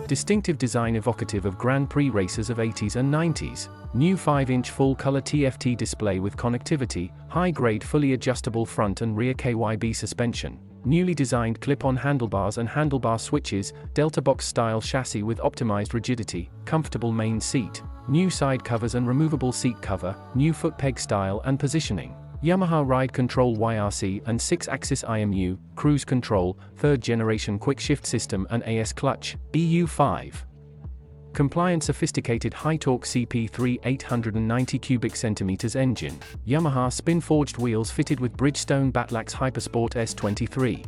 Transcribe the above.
Distinctive design evocative of Grand Prix racers of 80s and 90s. New 5-inch full-color TFT display with connectivity, high-grade fully adjustable front and rear KYB suspension. Newly designed clip-on handlebars and handlebar switches, Delta box-style chassis with optimized rigidity, comfortable main seat. New side covers and removable seat cover, new foot peg style and positioning. Yamaha Ride Control YRC and 6-axis IMU, cruise control, 3rd generation quick shift system and AS clutch, EU5. Compliant sophisticated high-torque CP3 890 cubic centimeters engine. Yamaha spin-forged wheels fitted with Bridgestone Batlax Hypersport S23.